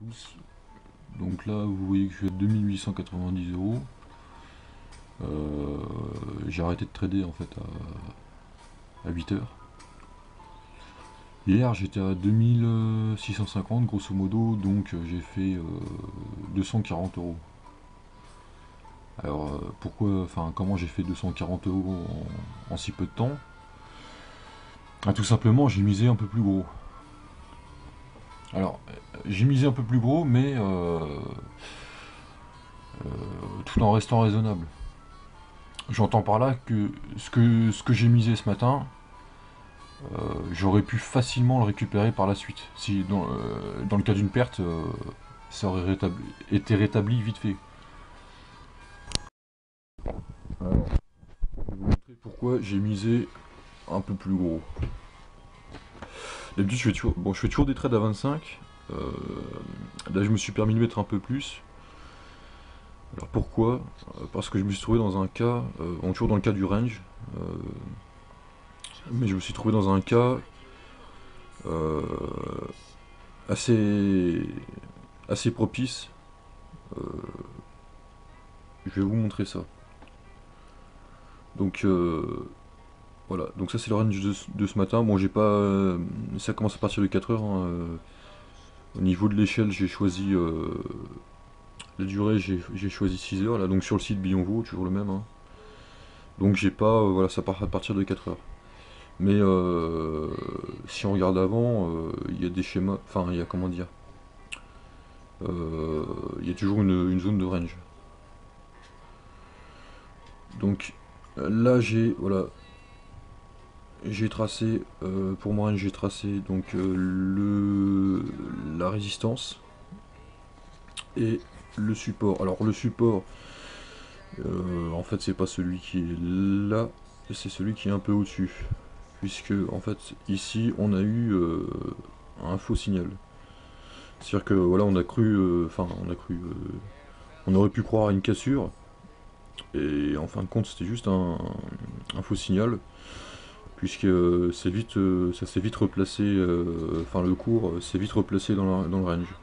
tous. Donc là vous voyez que je suis à 2890 euros. J'ai arrêté de trader en fait à 8 heures. Hier j'étais à 2650 grosso modo, donc j'ai fait 240 euros. Alors pourquoi, enfin comment j'ai fait 240 euros en si peu de temps? Ah, tout simplement j'ai misé un peu plus gros. Alors j'ai misé un peu plus gros mais tout en restant raisonnable. J'entends par là que ce que j'ai misé ce matin, j'aurais pu facilement le récupérer par la suite. Si dans le cas d'une perte, ça aurait été rétabli vite fait. Alors, je vais vous montrer pourquoi j'ai misé un peu plus gros. D'habitude, je fais toujours des trades à 25. Là, je me suis permis de mettre un peu plus. Alors pourquoi? Parce que je me suis trouvé dans un cas, on est toujours dans le cas du range, mais je me suis trouvé dans un cas euh, assez, assez propice. Euh, je vais vous montrer ça. Donc voilà, donc ça c'est le range de ce matin. Bon, j'ai pas, ça commence à partir de 4 heures, hein. Au niveau de l'échelle, j'ai choisi la durée, j'ai choisi 6 heures là. Donc sur le site Billonvo, toujours le même, hein. Donc j'ai pas, voilà, ça part à partir de 4 heures. Mais si on regarde avant, il y a des schémas, enfin il y a comment dire, il y a toujours une zone de range. Donc là j'ai, voilà, j'ai tracé, pour moi j'ai tracé donc la résistance et le support. Alors le support, en fait c'est pas celui qui est là, c'est celui qui est un peu au-dessus. Puisque en fait ici on a eu un faux signal. C'est-à-dire que voilà on a cru, on aurait pu croire à une cassure, et en fin de compte c'était juste un faux signal. Puisque ça s'est vite replacé, enfin le cours s'est vite replacé dans le range.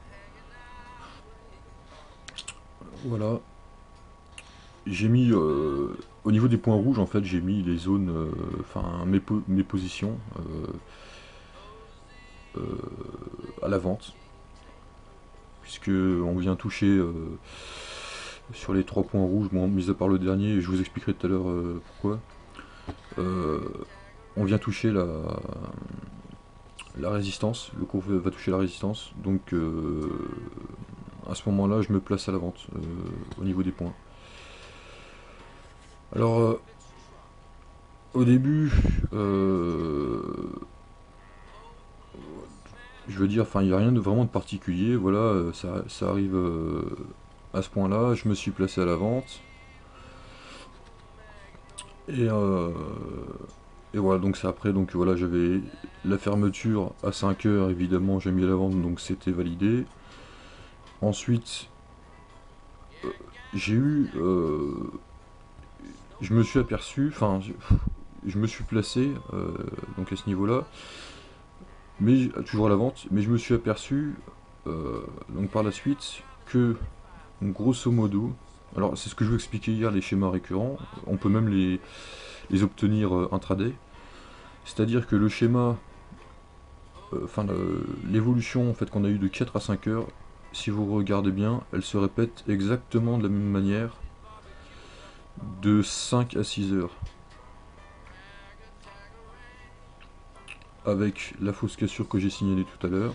Voilà, j'ai mis au niveau des points rouges en fait j'ai mis les zones, enfin mes positions à la vente, puisque on vient toucher sur les trois points rouges, bon, mis à part le dernier, je vous expliquerai tout à l'heure pourquoi. Euh, on vient toucher la résistance, le cours va toucher la résistance, donc à ce moment-là, je me place à la vente au niveau des points. Alors, au début, je veux dire, enfin, il n'y a rien de vraiment de particulier. Voilà, ça arrive à ce point-là. Je me suis placé à la vente. Et, et voilà, donc c'est après. Donc voilà, j'avais la fermeture à 5 heures, évidemment, j'ai mis à la vente, donc c'était validé. Ensuite, j'ai eu. Je me suis aperçu, enfin, je me suis placé, donc à ce niveau-là, mais toujours à la vente, mais je me suis aperçu, donc par la suite, que grosso modo, alors c'est ce que je vous expliquais hier, les schémas récurrents, on peut même les obtenir intraday, c'est-à-dire que le schéma, enfin l'évolution en fait qu'on a eu de 4 à 5 heures, si vous regardez bien, elle se répète exactement de la même manière de 5 à 6 heures. Avec la fausse cassure que j'ai signalée tout à l'heure,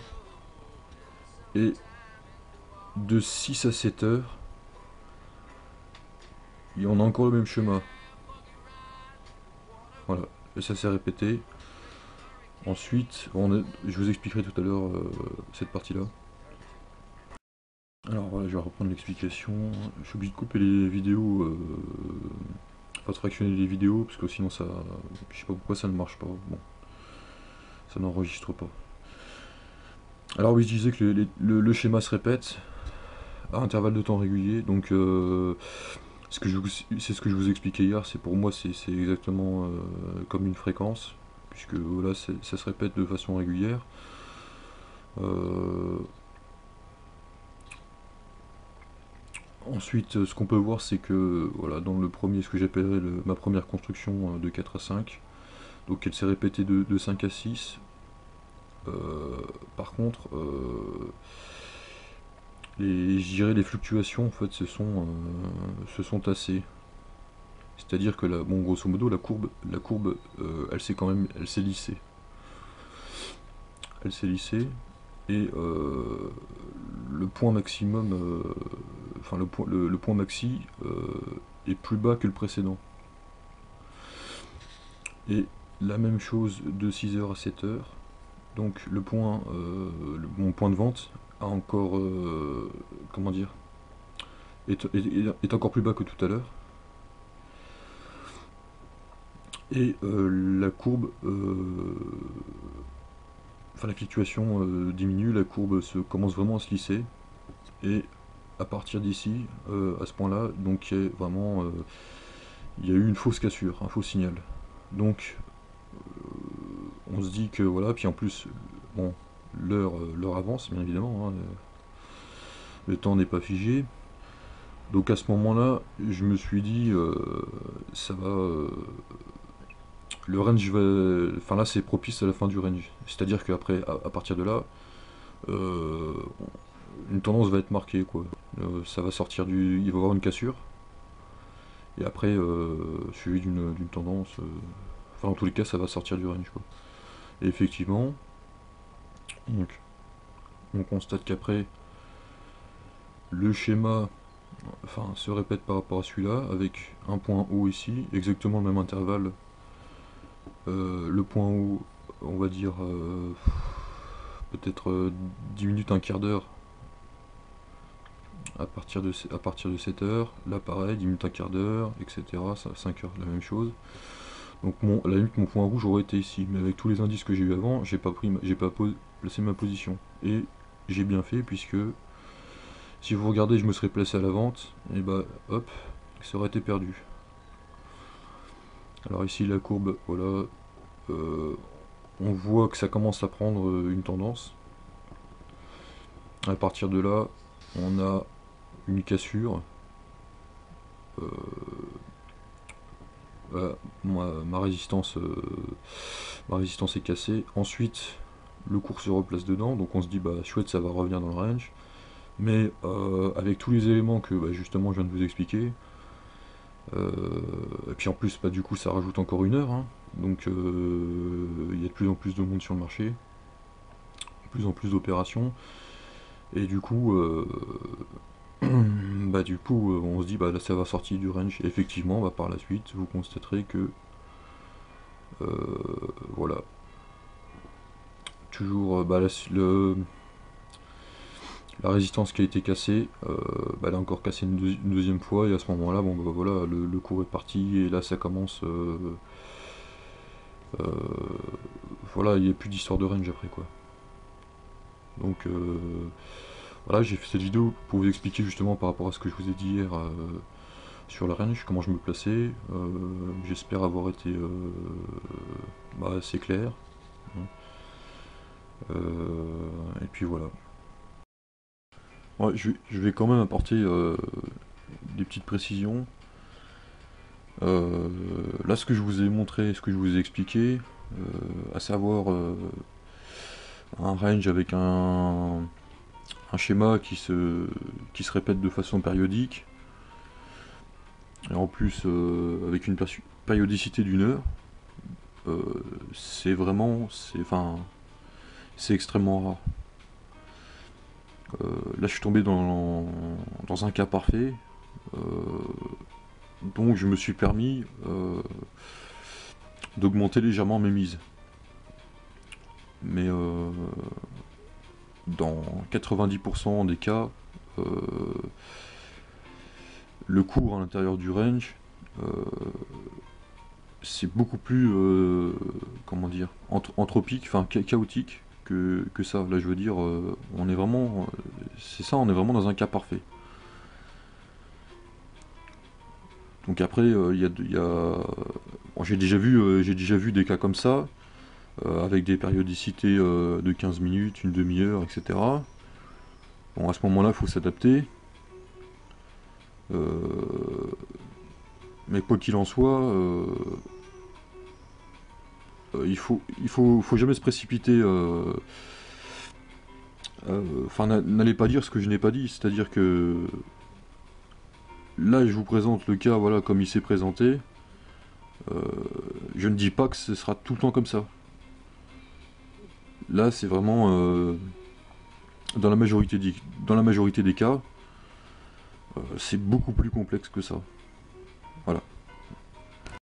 et de 6 à 7 heures, et on a encore le même schéma. Voilà, et ça s'est répété. Ensuite, je vous expliquerai tout à l'heure cette partie-là. Alors voilà, je vais reprendre l'explication. Je suis obligé de couper les vidéos, pas de fractionner les vidéos, parce que sinon ça, je sais pas pourquoi ça ne marche pas. Bon, ça n'enregistre pas. Alors oui, je disais que le schéma se répète à intervalles de temps réguliers, donc c'est ce que je vous expliquais hier. C'est pour moi, c'est exactement comme une fréquence, puisque voilà, ça se répète de façon régulière. Ensuite, ce qu'on peut voir, c'est que voilà, dans le premier, ce que j'appellerais ma première construction de 4 à 5, donc elle s'est répétée de 5 à 6. Par contre, je dirais les fluctuations en fait se sont tassées. C'est-à-dire que bon, grosso modo, la courbe, elle s'est lissée. Elle s'est lissée et le point maximum, enfin le point maxi est plus bas que le précédent. Et la même chose de 6 heures à 7 heures. Donc mon point de vente a encore, comment dire, est encore plus bas que tout à l'heure. Et la courbe, enfin la fluctuation diminue, la courbe commence vraiment à se lisser. Et à partir d'ici, à ce point-là, donc il y a eu une fausse cassure, un faux signal. Donc on se dit que voilà, puis en plus, bon, l'heure avance bien évidemment, hein, le temps n'est pas figé. Donc à ce moment-là, je me suis dit, ça va, le range va, enfin là c'est propice à la fin du range. C'est-à-dire qu'après, à partir de là, euh, une tendance va être marquée quoi. Ça va sortir il va y avoir une cassure. Et après, suivi d'une tendance, enfin en tous les cas, ça va sortir du range quoi. Et effectivement, donc, on constate qu'après, le schéma se répète par rapport à celui-là, avec un point haut ici, exactement le même intervalle. Le point haut, on va dire peut-être 10 minutes, un quart d'heure à partir de 7 heures. Là pareil, 10 minutes, un quart d'heure, etc. 5 heures, la même chose. Donc à la limite, mon point rouge aurait été ici, mais avec tous les indices que j'ai eu avant, j'ai pas placé ma position. Et j'ai bien fait, puisque si vous regardez, je me serais placé à la vente, et bah hop, ça aurait été perdu. Alors ici la courbe, voilà, on voit que ça commence à prendre une tendance. À partir de là, on a une cassure. Ma résistance est cassée. Ensuite, le cours se replace dedans, donc on se dit bah chouette, ça va revenir dans le range. Mais avec tous les éléments que justement je viens de vous expliquer, et puis en plus du coup ça rajoute encore une heure, hein. Donc il y a de plus en plus de monde sur le marché, de plus en plus d'opérations, et du coup on se dit bah là ça va sortir du range. Et effectivement, par la suite vous constaterez que voilà, toujours la résistance qui a été cassée, elle a encore cassé une deuxième fois, et à ce moment là voilà, le cours est parti, et là ça commence voilà, il n'y a plus d'histoire de range après quoi. Donc voilà, j'ai fait cette vidéo pour vous expliquer justement par rapport à ce que je vous ai dit hier sur la range, comment je me plaçais. J'espère avoir été assez clair. Et puis voilà. Ouais, je vais quand même apporter des petites précisions. Là, ce que je vous ai montré, ce que je vous ai expliqué, à savoir un range avec un schéma qui se répète de façon périodique, et en plus avec une périodicité d'une heure, c'est extrêmement rare. Là, je suis tombé dans un cas parfait, donc je me suis permis d'augmenter légèrement mes mises. Mais dans 90% des cas, le cours à l'intérieur du range, c'est beaucoup plus comment dire, anthropique, enfin chaotique que ça. Là je veux dire, on est vraiment, on est vraiment dans un cas parfait. Donc après, bon, j'ai déjà vu des cas comme ça, avec des périodicités de 15 minutes, une demi-heure, etc. Bon, à ce moment-là, il faut s'adapter. Mais quoi qu'il en soit, faut jamais se précipiter. Enfin, n'allez pas dire ce que je n'ai pas dit. C'est-à-dire que là, je vous présente le cas, voilà, comme il s'est présenté. Je ne dis pas que ce sera tout le temps comme ça. Là, c'est vraiment dans la majorité des cas, c'est beaucoup plus complexe que ça.